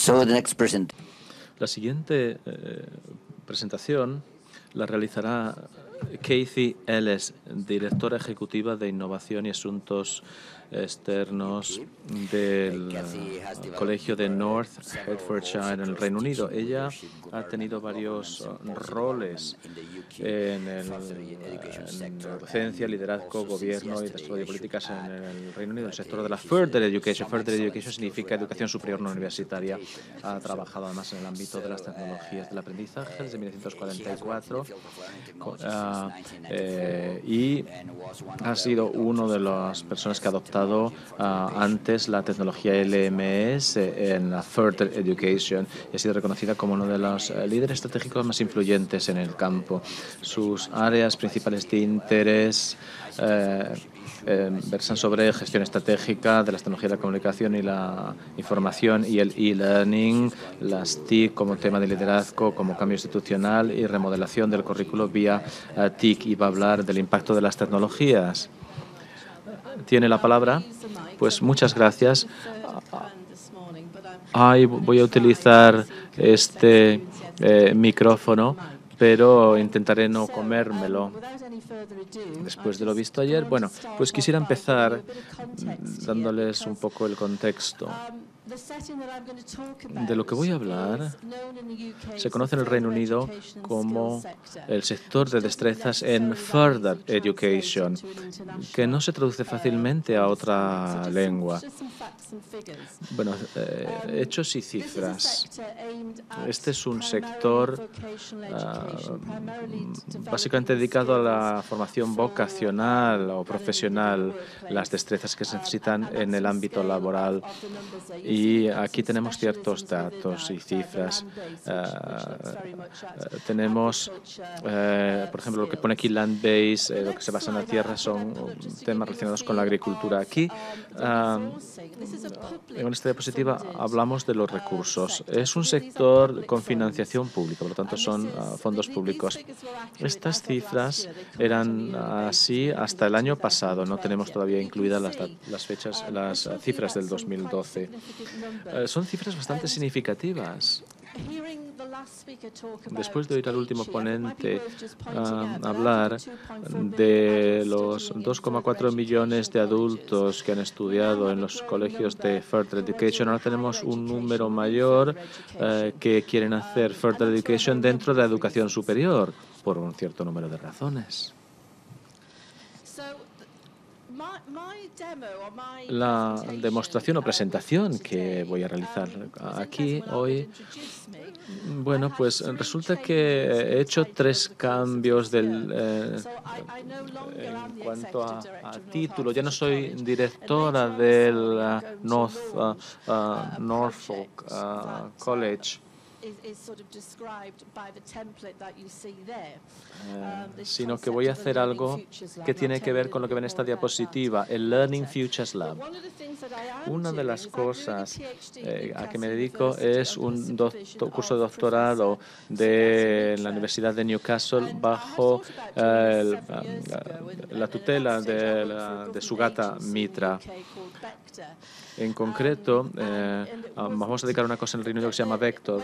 So the next present. La siguiente presentación la realizará Kathy Ellis, directora ejecutiva de Innovación y Asuntos Externos del Colegio de North Hertfordshire en el Reino Unido. Ella ha tenido varios roles en la docencia, liderazgo, gobierno y desarrollo de políticas en el Reino Unido, en el sector de la Further Education. Further Education significa educación superior no universitaria. Ha trabajado además en el ámbito de las tecnologías del aprendizaje desde 1944 y ha sido una de las personas que ha adoptado antes la tecnología LMS en la Further Education y ha sido reconocida como uno de los líderes estratégicos más influyentes en el campo. Sus áreas principales de interés versan sobre gestión estratégica de las tecnologías de la comunicación y la información y el e-learning, las TIC como tema de liderazgo, como cambio institucional y remodelación del currículo vía TIC, y va a hablar del impacto de las tecnologías. Tiene la palabra. Pues muchas gracias. Voy a utilizar este micrófono, pero intentaré no comérmelo. Después de lo visto ayer, bueno, pues quisiera empezar dándoles un poco el contexto. De lo que voy a hablar se conoce en el Reino Unido como el sector de destrezas en Further Education, que no se traduce fácilmente a otra lengua. Bueno, hechos y cifras. Este es un sector básicamente dedicado a la formación vocacional o profesional, las destrezas que se necesitan en el ámbito laboral. Y aquí tenemos ciertos datos y cifras. Tenemos, por ejemplo, lo que pone aquí land base, lo que se basa en la tierra, son temas relacionados con la agricultura. Aquí, en esta diapositiva, hablamos de los recursos. Es un sector con financiación pública, por lo tanto, son fondos públicos. Estas cifras eran así hasta el año pasado. No tenemos todavía incluidas las cifras del 2012. Son cifras bastante significativas. Después de oír al último ponente hablar de los 2,4 millones de adultos que han estudiado en los colegios de Further Education, ahora tenemos un número mayor que quieren hacer Further Education dentro de la educación superior, por un cierto número de razones. La demostración o presentación que voy a realizar aquí hoy, bueno, pues resulta que he hecho 3 cambios en cuanto a título. Ya no soy directora del Norfolk College, sino que voy a hacer algo que tiene que ver con lo que ven en esta diapositiva, el Learning Futures Lab. Una de las cosas a que me dedico es un curso de doctorado de la Universidad de Newcastle bajo la tutela de Sugata Mitra. En concreto, vamos a dedicar a una cosa en el Reino Unido que se llama Vector.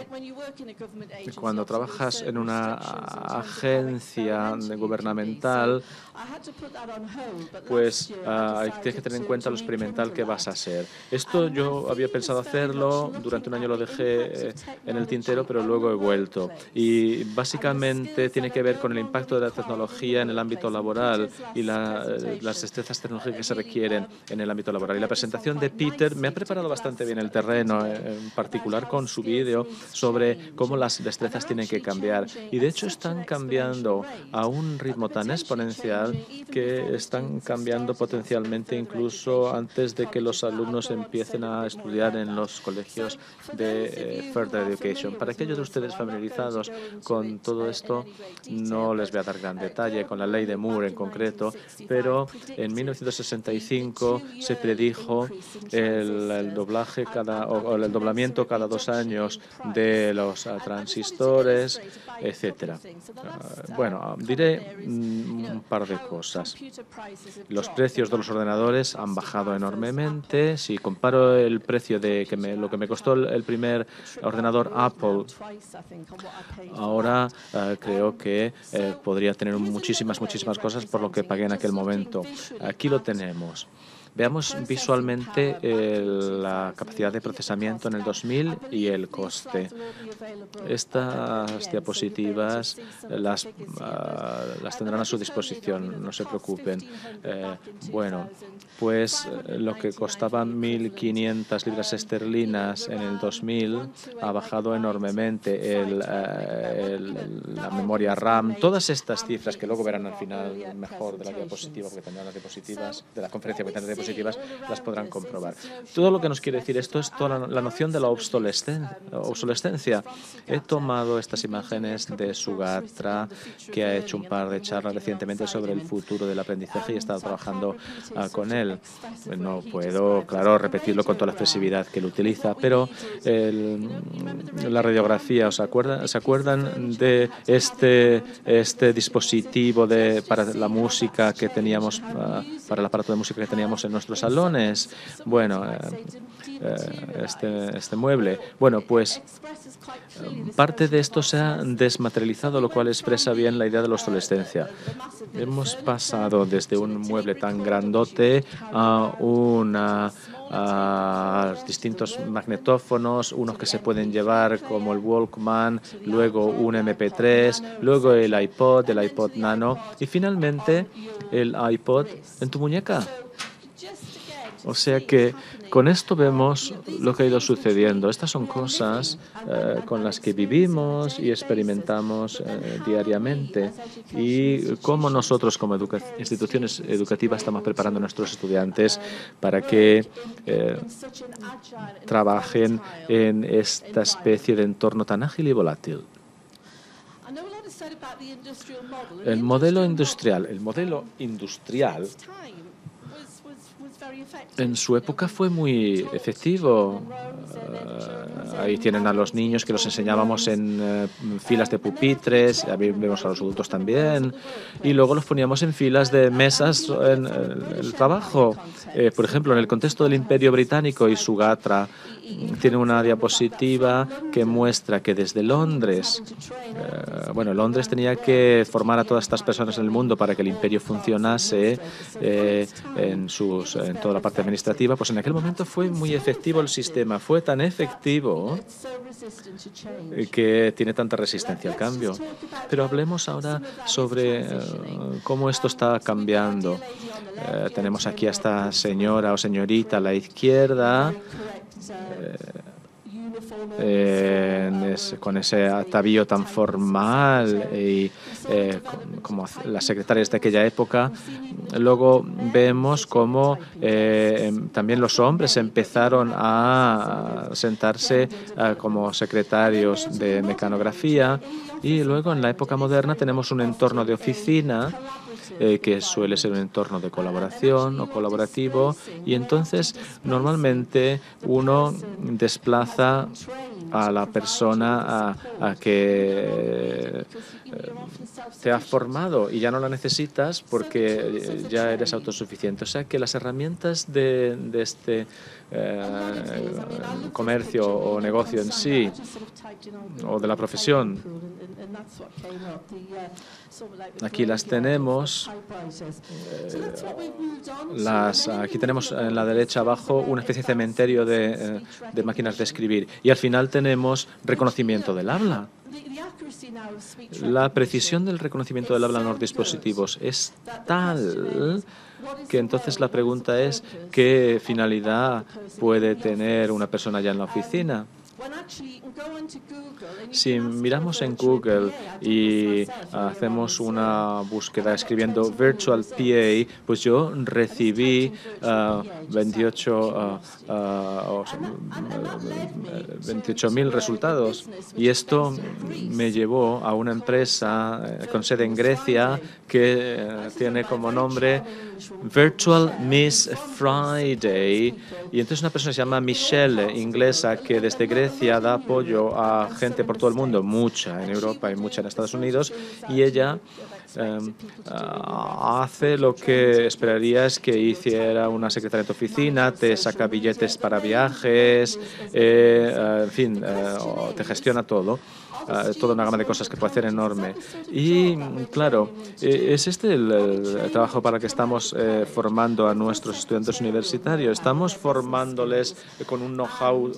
Cuando trabajas en una agencia gubernamental, pues tienes que tener en cuenta lo experimental que vas a ser. Esto yo había pensado hacerlo, durante un año lo dejé en el tintero, pero luego he vuelto. Y básicamente tiene que ver con el impacto de la tecnología en el ámbito laboral y las destrezas tecnológicas que se requieren en el ámbito laboral. Y la presentación de Peter me ha preparado bastante bien el terreno, en particular con su vídeo sobre cómo las destrezas tienen que cambiar. Y de hecho están cambiando a un ritmo tan exponencial que están cambiando potencialmente incluso antes de que los alumnos empiecen a estudiar en los colegios de Further Education. Para aquellos de ustedes familiarizados con todo esto, no les voy a dar gran detalle con la ley de Moore en concreto, pero en 1965 se predijo el doblaje o el doblamiento cada 2 años de los transistores, etcétera. Bueno, diré un par de cosas. Los precios de los ordenadores han bajado enormemente. Si comparo el precio de lo que me costó el primer ordenador Apple, ahora creo que podría tener muchísimas cosas por lo que pagué en aquel momento. Aquí lo tenemos. Veamos visualmente la capacidad de procesamiento en el 2000 y el coste. Estas diapositivas las tendrán a su disposición, no se preocupen. Bueno, pues lo que costaba 1.500 libras esterlinas en el 2000 ha bajado enormemente. La memoria RAM, todas estas cifras que luego verán al final mejor de la diapositiva, porque tendrán las diapositivas de la conferencia, porque tendrán diapositivas, las podrán comprobar. Todo lo que nos quiere decir esto es toda la noción de la obsolescencia. He tomado estas imágenes de Sugatra, que ha hecho un par de charlas recientemente sobre el futuro del aprendizaje y he estado trabajando con él. No puedo, claro, repetirlo con toda la expresividad que él utiliza, pero la radiografía, ¿se acuerdan de este dispositivo para la música que teníamos, para el aparato de música que teníamos en nuestros salones? Bueno, este mueble. Bueno, pues parte de esto se ha desmaterializado, lo cual expresa bien la idea de la obsolescencia. Hemos pasado desde un mueble tan grandote a distintos magnetófonos, unos que se pueden llevar como el Walkman, luego un MP3, luego el iPod Nano y finalmente el iPod en tu muñeca. O sea que con esto vemos lo que ha ido sucediendo. Estas son cosas con las que vivimos y experimentamos diariamente y cómo nosotros como instituciones educativas estamos preparando a nuestros estudiantes para que trabajen en esta especie de entorno tan ágil y volátil. El modelo industrial en su época fue muy efectivo. Ahí tienen a los niños que los enseñábamos en filas de pupitres, vemos a los adultos también, y luego los poníamos en filas de mesas en el trabajo. Por ejemplo, en el contexto del Imperio Británico, y Sugatra tiene una diapositiva que muestra que desde Londres, Londres tenía que formar a todas estas personas en el mundo para que el imperio funcionase en toda la parte administrativa. Pues en aquel momento fue muy efectivo el sistema, fue tan efectivo que tiene tanta resistencia al cambio. Pero hablemos ahora sobre cómo esto está cambiando. Tenemos aquí a esta señora o señorita a la izquierda, con ese atavío tan formal y como las secretarias de aquella época. Luego vemos cómo también los hombres empezaron a sentarse como secretarios de mecanografía, y luego en la época moderna tenemos un entorno de oficina que suele ser un entorno de colaboración o colaborativo, y entonces normalmente uno desplaza a la persona a que te ha formado y ya no la necesitas porque ya eres autosuficiente. O sea que las herramientas de este comercio o negocio en sí, o de la profesión, aquí las tenemos. Aquí tenemos en la derecha abajo una especie de cementerio de máquinas de escribir, y al final tenemos reconocimiento del habla. La precisión del reconocimiento del habla en los dispositivos es tal que entonces la pregunta es ¿qué finalidad puede tener una persona ya en la oficina? Si miramos en Google y hacemos una búsqueda escribiendo Virtual PA, pues yo recibí 28.000 resultados. Y esto me llevó a una empresa con sede en Grecia que tiene como nombre Virtual Miss Friday. Y entonces una persona se llama Michelle, inglesa, que desde Grecia da apoyo a gente por todo el mundo, mucha en Europa y mucha en Estados Unidos, y ella hace lo que esperarías que hiciera una secretaria de oficina, te saca billetes para viajes, en fin, te gestiona todo. Toda una gama de cosas que puede hacer enorme. Y claro, es este el trabajo para el que estamos formando a nuestros estudiantes universitarios. Estamos formándoles con un know-how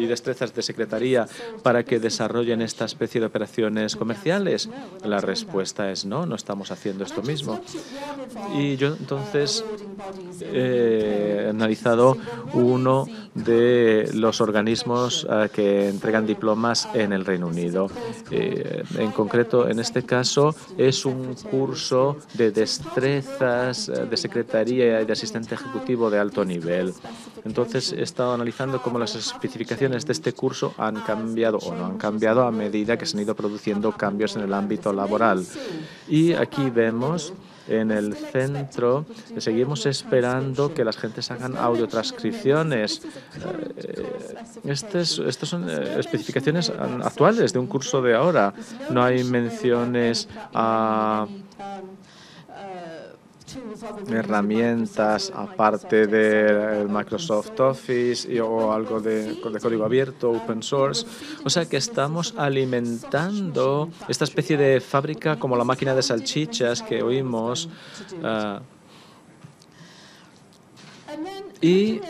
y destrezas de secretaría para que desarrollen esta especie de operaciones comerciales. La respuesta es no, no estamos haciendo esto mismo. Y yo entonces he analizado uno de los organismos que entregan diplomas en el Reino Unido. En concreto, en este caso, es un curso de destrezas de secretaría y de asistente ejecutivo de alto nivel. Entonces, he estado analizando cómo las especificaciones de este curso han cambiado o no han cambiado a medida que se han ido produciendo cambios en el ámbito laboral. Y aquí vemos en el centro, seguimos esperando que las gentes hagan audiotranscripciones. Estas son especificaciones actuales de un curso de ahora. No hay menciones a herramientas aparte de Microsoft Office o algo de código abierto, open source. O sea que estamos alimentando esta especie de fábrica como la máquina de salchichas que oímos. Y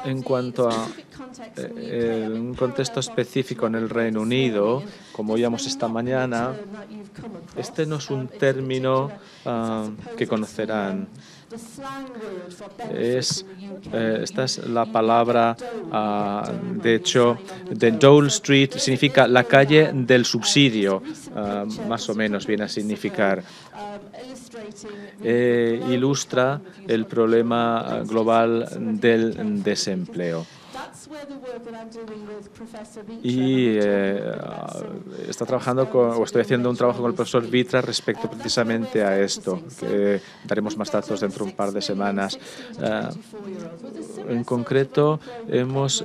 en cuanto a un contexto específico en el Reino Unido, como oíamos esta mañana, este no es un término que conocerán. Esta es la palabra, de hecho, de Dole Street significa la calle del subsidio, más o menos viene a significar. Ilustra el problema global del desempleo. Y está trabajando estoy haciendo un trabajo con el profesor Vitra respecto precisamente a esto, que daremos más datos dentro de un par de semanas. En concreto, hemos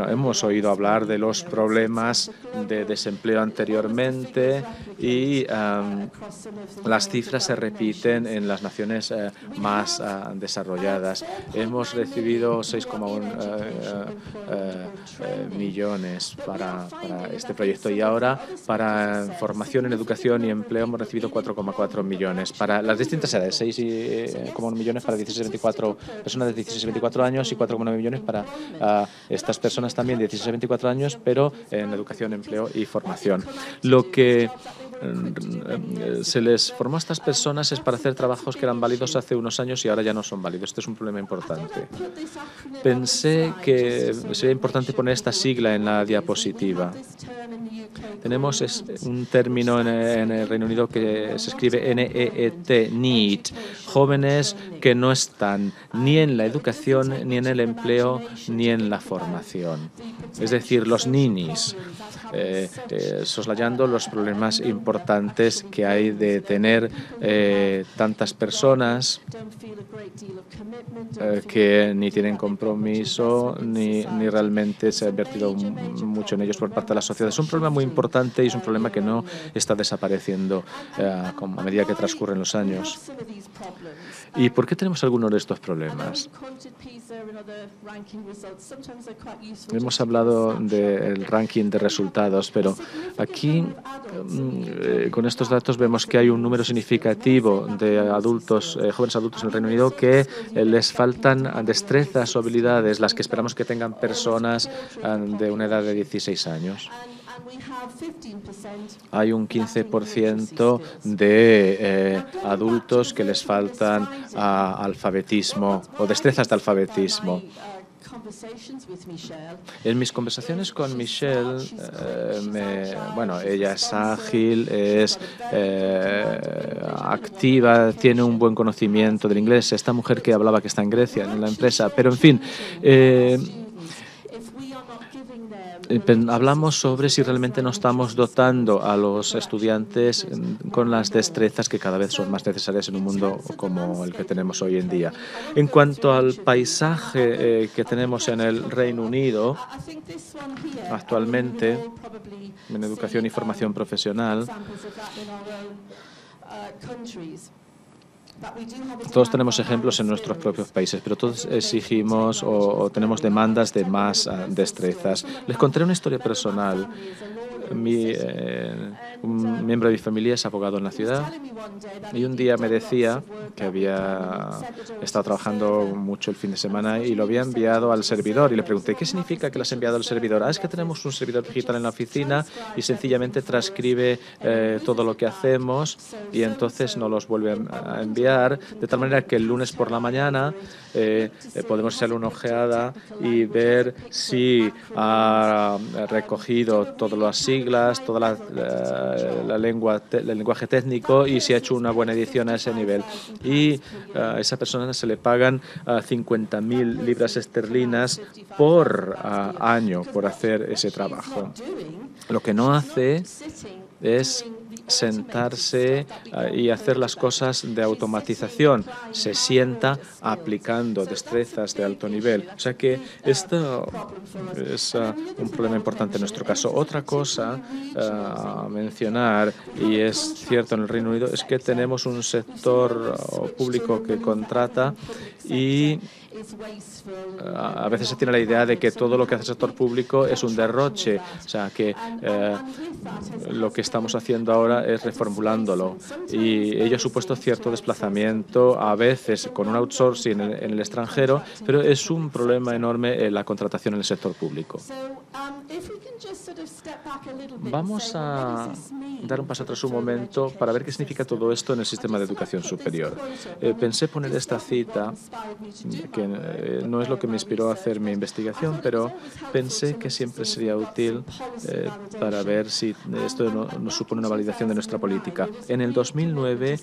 hemos oído hablar de los problemas de desempleo anteriormente y las cifras se repiten en las naciones más desarrolladas. Hemos recibido 6,1 millones para este proyecto y ahora para formación en educación y empleo hemos recibido 4,4 millones para las distintas edades, 6,1 millones para 16-24 personas de 16-24 años y 4,9 millones para estas personas también de 16-24 años, pero en educación, empleo y formación. Lo que se les formó a estas personas es para hacer trabajos que eran válidos hace unos años y ahora ya no son válidos. Este es un problema importante. Pensé que sería importante poner esta sigla en la diapositiva. Tenemos un término en el Reino Unido que se escribe NEET, NEET, jóvenes que no están ni en la educación, ni en el empleo, ni en la formación. Es decir, los ninis, soslayando los problemas importantes que hay de tener tantas personas que ni tienen compromiso ni realmente se ha invertido mucho en ellos por parte de la sociedad. Es un problema muy importante y es un problema que no está desapareciendo a medida que transcurren los años. ¿Y por qué tenemos algunos de estos problemas? Hemos hablado del ranking de resultados, pero aquí con estos datos vemos que hay un número significativo de adultos, jóvenes adultos en el Reino Unido que les faltan destrezas o habilidades, las que esperamos que tengan personas de una edad de 16 años. Hay un 15% de adultos que les faltan alfabetismo o destrezas de alfabetismo. En mis conversaciones con Michelle, bueno, ella es ágil, es activa, tiene un buen conocimiento del inglés. Esta mujer que hablaba que está en Grecia, en la empresa, pero en fin, hablamos sobre si realmente no estamos dotando a los estudiantes con las destrezas que cada vez son más necesarias en un mundo como el que tenemos hoy en día. En cuanto al paisaje que tenemos en el Reino Unido, actualmente, en educación y formación profesional, todos tenemos ejemplos en nuestros propios países, pero todos exigimos o tenemos demandas de más destrezas. Les contaré una historia personal. Un miembro de mi familia es abogado en la ciudad y un día me decía que había estado trabajando mucho el fin de semana y lo había enviado al servidor y le pregunté, ¿qué significa que lo has enviado al servidor? Es que tenemos un servidor digital en la oficina y sencillamente transcribe todo lo que hacemos y entonces nos los vuelve a enviar, de tal manera que el lunes por la mañana podemos echarle una ojeada y ver si ha recogido todas las siglas, toda el lenguaje técnico y si ha hecho una buena edición a ese nivel. Y a esa persona se le pagan 50.000 libras esterlinas por año por hacer ese trabajo. Lo que no hace es sentarse y hacer las cosas de automatización. Se sienta aplicando destrezas de alto nivel. O sea que esto es un problema importante en nuestro caso. Otra cosa a mencionar, y es cierto en el Reino Unido, es que tenemos un sector público que contrata y a veces se tiene la idea de que todo lo que hace el sector público es un derroche, o sea que lo que estamos haciendo ahora es reformulándolo y ello ha supuesto cierto desplazamiento, a veces con un outsourcing en el extranjero, pero es un problema enorme la contratación en el sector público. Vamos a dar un paso atrás un momento para ver qué significa todo esto en el sistema de educación superior. Pensé poner esta cita, que no es lo que me inspiró a hacer mi investigación, pero pensé que siempre sería útil para ver si esto nos supone una validación de nuestra política. En el 2009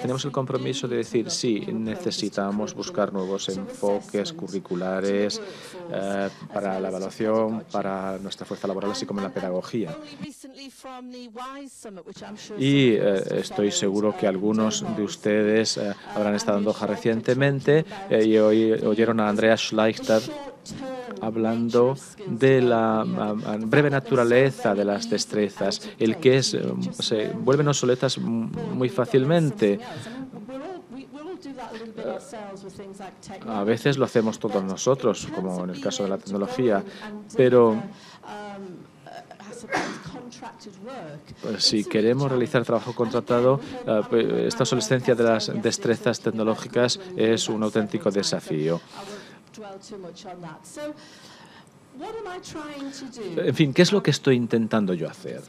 tenemos el compromiso de decir sí, necesitamos buscar nuevos enfoques curriculares para la evaluación, para nuestra fuerza laboral, así como en la pedagogía. Y estoy seguro que algunos de ustedes habrán estado en Doha recientemente y oyeron a Andreas Schleicher hablando de la breve naturaleza de las destrezas, el que se vuelven obsoletas muy fácilmente. A veces lo hacemos todos nosotros, como en el caso de la tecnología, pero si queremos realizar trabajo contratado, esta obsolescencia de las destrezas tecnológicas es un auténtico desafío. En fin, ¿qué es lo que estoy intentando yo hacer?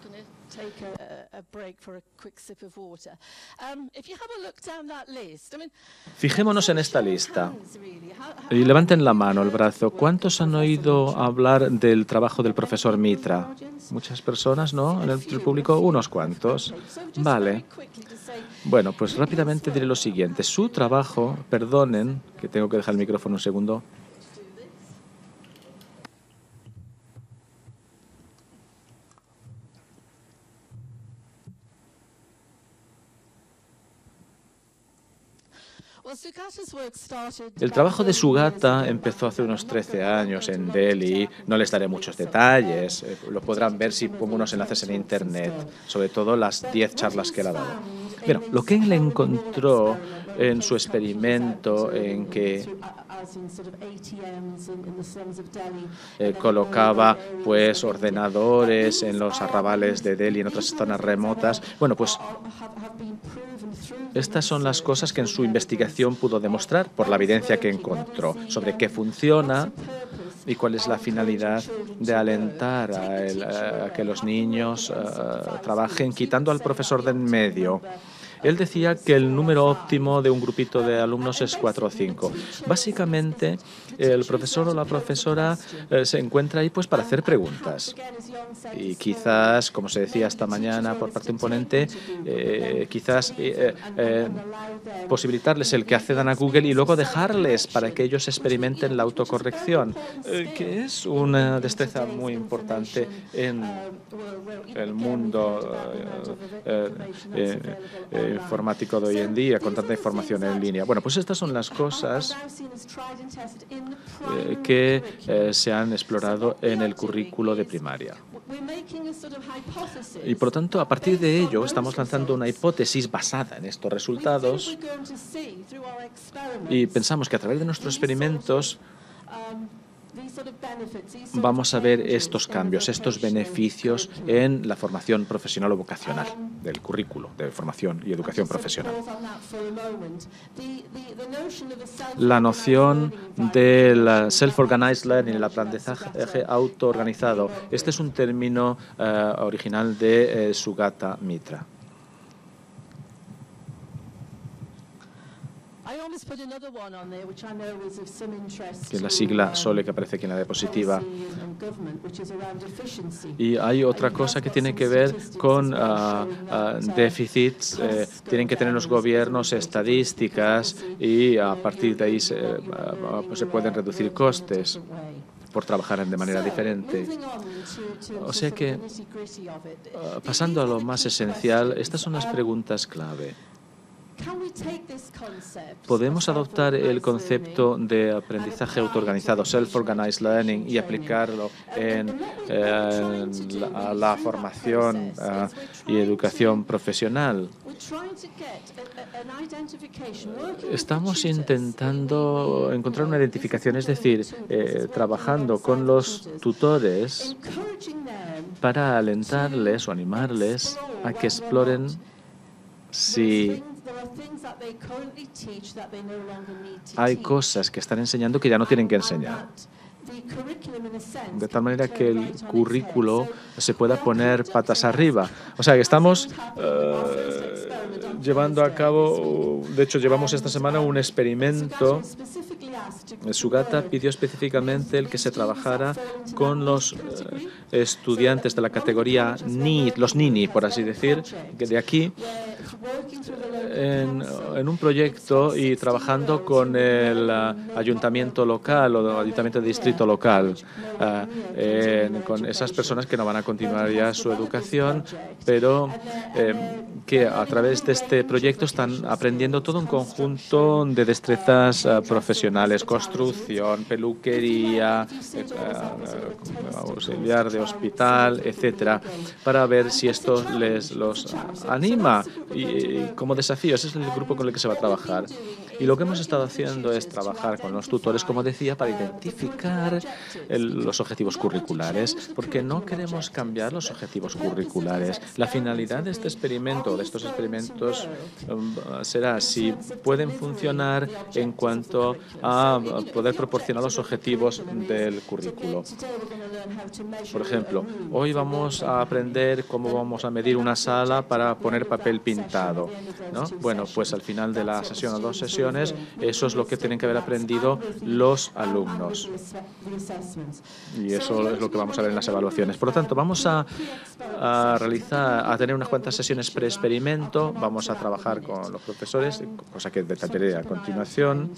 Fijémonos en esta lista y levanten la mano, el brazo. ¿Cuántos han oído hablar del trabajo del profesor Mitra? Muchas personas, ¿no? En el público, unos cuantos. Vale. Bueno, pues rápidamente diré lo siguiente. Su trabajo, perdonen, que tengo que dejar el micrófono un segundo. El trabajo de Sugata empezó hace unos 13 años en Delhi. No les daré muchos detalles. Lo podrán ver si pongo unos enlaces en Internet, sobre todo las 10 charlas que él ha dado. Bueno, lo que él encontró en su experimento en que colocaba pues ordenadores en los arrabales de Delhi, en otras zonas remotas. Bueno, pues estas son las cosas que en su investigación pudo demostrar por la evidencia que encontró sobre qué funciona y cuál es la finalidad de alentar a que los niños trabajen quitando al profesor de en medio. Él decía que el número óptimo de un grupito de alumnos es 4 o 5. Básicamente, el profesor o la profesora se encuentra ahí pues para hacer preguntas. Y quizás, como se decía esta mañana por parte de un ponente, quizás posibilitarles el que accedan a Google y luego dejarles para que ellos experimenten la autocorrección, que es una destreza muy importante en el mundo informático de hoy en día, con tanta información en línea. Bueno, pues estas son las cosas que se han explorado en el currículo de primaria. Y por lo tanto, a partir de ello, estamos lanzando una hipótesis basada en estos resultados y pensamos que a través de nuestros experimentos vamos a ver estos cambios, estos beneficios en la formación profesional o vocacional del currículo de formación y educación profesional. La noción del self-organized learning, el aprendizaje autoorganizado, este es un término original de Sugata Mitra. Que es la sigla SOLE que aparece aquí en la diapositiva. Y hay otra cosa que tiene que ver con déficits. Tienen que tener los gobiernos estadísticas y a partir de ahí pues se pueden reducir costes por trabajar de manera diferente. O sea que, pasando a lo más esencial, estas son las preguntas clave. ¿Podemos adoptar el concepto de aprendizaje autoorganizado, self-organized learning, y aplicarlo en la formación y educación profesional? Estamos intentando encontrar una identificación, es decir, trabajando con los tutores para alentarles o animarles a que exploren si hay cosas que están enseñando que ya no tienen que enseñar. De tal manera que el currículo se pueda poner patas arriba. O sea, que estamos llevando a cabo, de hecho, llevamos esta semana un experimento. Sugata pidió específicamente el que se trabajara con los estudiantes de la categoría NEET, los NINI, por así decir, de aquí, en un proyecto y trabajando con el ayuntamiento local o el ayuntamiento de distrito local, con esas personas que no van a continuar ya su educación, pero que a través de este proyecto están aprendiendo todo un conjunto de destrezas profesionales, construcción, peluquería, auxiliar de hospital, etcétera, para ver si esto los anima y como desafío. Ese es el grupo con el que se va a trabajar. Y lo que hemos estado haciendo es trabajar con los tutores, como decía, para identificar los objetivos curriculares, porque no queremos cambiar los objetivos curriculares. La finalidad de este experimento, de estos experimentos, será si pueden funcionar en cuanto a poder proporcionar los objetivos del currículo. Por ejemplo, hoy vamos a aprender cómo vamos a medir una sala para poner papel pintado, ¿no? Bueno, pues al final de la sesión o 2 sesiones, eso es lo que tienen que haber aprendido los alumnos. Y eso es lo que vamos a ver en las evaluaciones. Por lo tanto, vamos a tener unas cuantas sesiones pre-experimento, vamos a trabajar con los profesores, cosa que detallaré a continuación.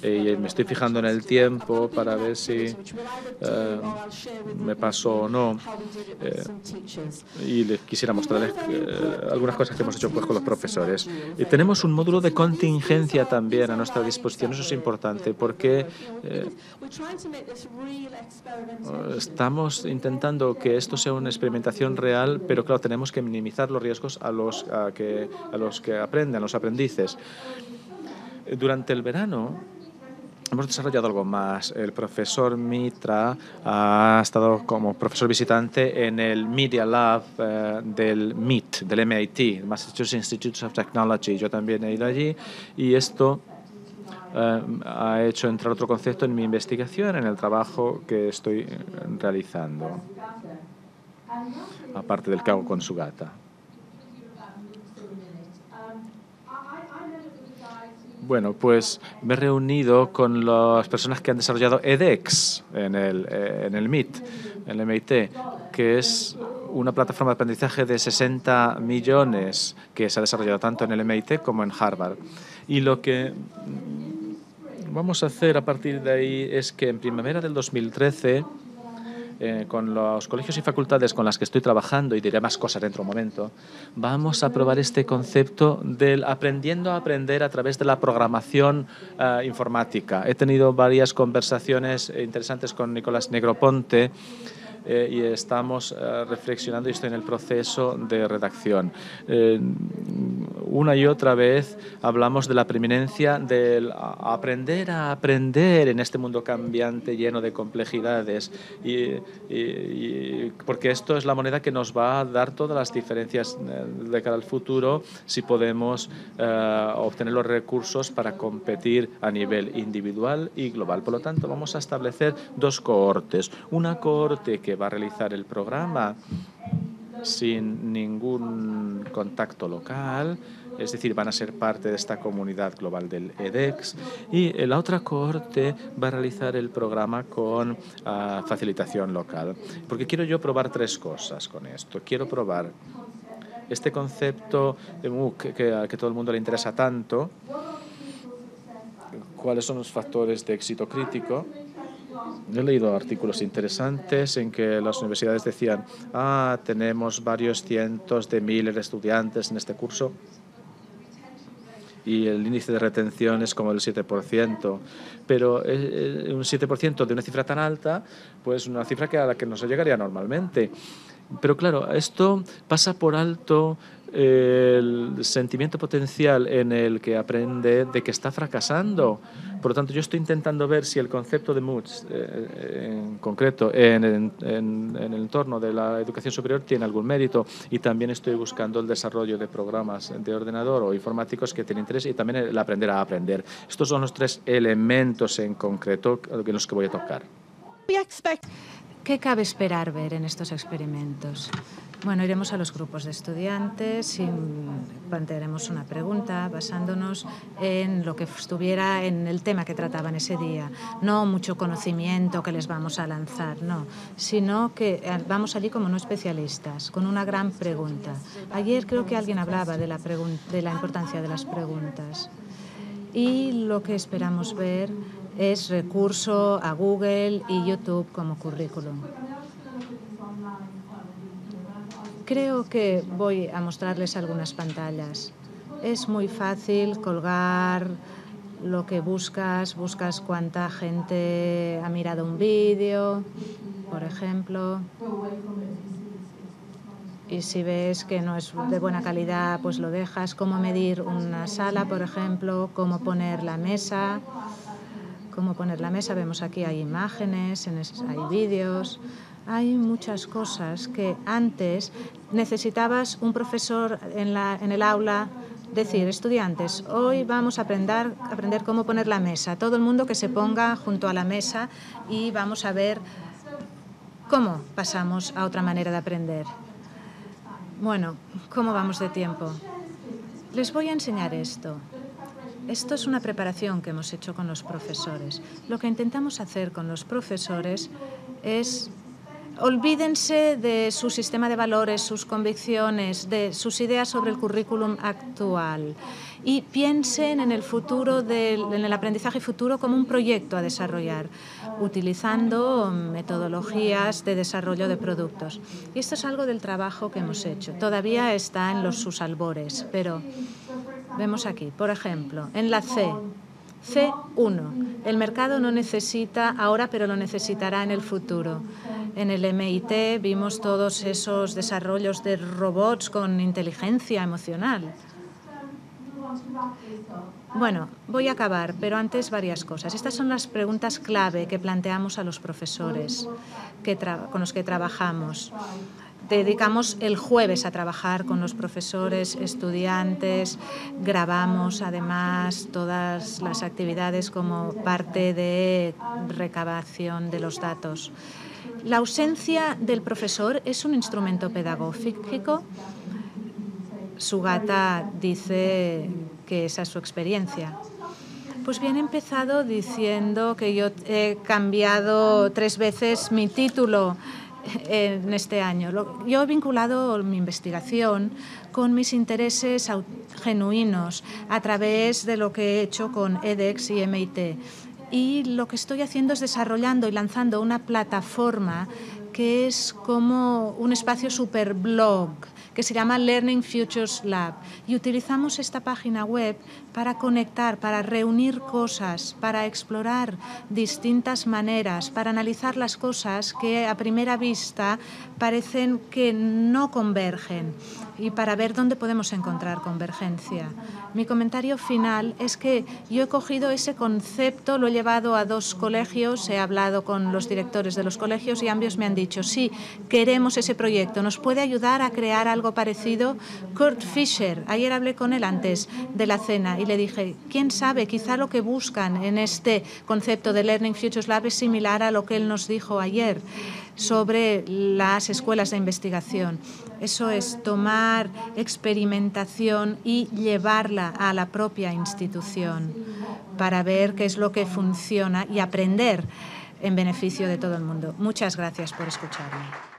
Y me estoy fijando en el tiempo para ver si me paso o no. Y les quisiera mostrarles algunas cosas que hemos hecho pues, con los profesores. Y tenemos un módulo de contingencia también a nuestra disposición. Eso es importante porque estamos intentando que esto sea una experimentación real, pero claro, tenemos que minimizar los riesgos a los que aprenden, a los aprendices. Durante el verano hemos desarrollado algo más. El profesor Mitra ha estado como profesor visitante en el Media Lab del MIT, del MIT, Massachusetts Institute of Technology. Yo también he ido allí y esto ha hecho entrar otro concepto en mi investigación, en el trabajo que estoy realizando, aparte del que hago con Sugata. Bueno, pues me he reunido con las personas que han desarrollado edX en el MIT, que es una plataforma de aprendizaje de 60 millones que se ha desarrollado tanto en el MIT como en Harvard. Y lo que vamos a hacer a partir de ahí es que en primavera del 2013, con los colegios y facultades con las que estoy trabajando, y diré más cosas dentro de un momento, vamos a probar este concepto del aprendiendo a aprender a través de la programación informática. He tenido varias conversaciones interesantes con Nicolás Negroponte y estamos reflexionando y estoy en el proceso de redacción. Una y otra vez hablamos de la preeminencia del aprender a aprender en este mundo cambiante lleno de complejidades porque esto es la moneda que nos va a dar todas las diferencias de cara al futuro si podemos obtener los recursos para competir a nivel individual y global. Por lo tanto, vamos a establecer dos cohortes. Una cohorte que va a realizar el programa sin ningún contacto local, es decir, van a ser parte de esta comunidad global del edX, y la otra cohorte va a realizar el programa con facilitación local. Porque quiero yo probar tres cosas con esto. Quiero probar este concepto de MOOC que a todo el mundo le interesa tanto, cuáles son los factores de éxito crítico. He leído artículos interesantes en que las universidades decían, tenemos varios cientos de miles de estudiantes en este curso y el índice de retención es como el 7%, pero un 7% de una cifra tan alta, pues una cifra a la que no se llegaría normalmente. Pero claro, esto pasa por alto el sentimiento potencial en el que aprende de que está fracasando. Por lo tanto, yo estoy intentando ver si el concepto de MOOCs, en concreto, en el entorno de la educación superior, tiene algún mérito. Y también estoy buscando el desarrollo de programas de ordenador o informáticos que tienen interés y también el aprender a aprender. Estos son los tres elementos en concreto en los que voy a tocar. ¿Qué cabe esperar ver en estos experimentos? Bueno, iremos a los grupos de estudiantes y plantearemos una pregunta basándonos en lo que estuviera en el tema que trataban ese día. No mucho conocimiento que les vamos a lanzar, no, sino que vamos allí como no especialistas, con una gran pregunta. Ayer creo que alguien hablaba de la importancia de las preguntas. Y lo que esperamos ver es recurso a Google y YouTube como currículum. Creo que voy a mostrarles algunas pantallas. Es muy fácil colgar lo que buscas cuánta gente ha mirado un vídeo, por ejemplo. Y si ves que no es de buena calidad, pues lo dejas. Cómo medir una sala, por ejemplo, cómo poner la mesa. Vemos aquí hay imágenes, hay vídeos, hay muchas cosas que antes necesitabas un profesor en el aula decir, estudiantes, hoy vamos a aprender cómo poner la mesa. Todo el mundo que se ponga junto a la mesa y vamos a ver cómo pasamos a otra manera de aprender. Bueno, ¿cómo vamos de tiempo? Les voy a enseñar esto. Esto es una preparación que hemos hecho con los profesores. Lo que intentamos hacer con los profesores es olvídense de su sistema de valores, sus convicciones, de sus ideas sobre el currículum actual y piensen en el futuro, en el aprendizaje futuro como un proyecto a desarrollar, utilizando metodologías de desarrollo de productos. Y esto es algo del trabajo que hemos hecho. Todavía está en sus albores, pero vemos aquí, por ejemplo, en la C1, el mercado no necesita ahora, pero lo necesitará en el futuro. En el MIT vimos todos esos desarrollos de robots con inteligencia emocional. Bueno, voy a acabar, pero antes varias cosas. Estas son las preguntas clave que planteamos a los profesores con los que trabajamos. Dedicamos el jueves a trabajar con los profesores, estudiantes, grabamos además todas las actividades como parte de recabación de los datos. La ausencia del profesor es un instrumento pedagógico. Sugata dice que esa es su experiencia. Pues bien, he empezado diciendo que yo he cambiado 3 veces mi título en este año. Yo he vinculado mi investigación con mis intereses genuinos a través de lo que he hecho con edX y MIT. Y lo que estoy haciendo es desarrollando y lanzando una plataforma que es como un espacio superblog que se llama Learning Futures Lab. Y utilizamos esta página web para conectar, para reunir cosas, para explorar distintas maneras, para analizar las cosas que a primera vista parecen que no convergen y para ver dónde podemos encontrar convergencia. Mi comentario final es que yo he cogido ese concepto, lo he llevado a 2 colegios, he hablado con los directores de los colegios y ambos me han dicho, sí, queremos ese proyecto, ¿nos puede ayudar a crear algo parecido? Kurt Fischer, ayer hablé con él antes de la cena y le dije, quién sabe, quizá lo que buscan en este concepto de Learning Futures Lab es similar a lo que él nos dijo ayer sobre las escuelas de investigación. Eso es tomar experimentación y llevarla a la propia institución para ver qué es lo que funciona y aprender en beneficio de todo el mundo. Muchas gracias por escucharme.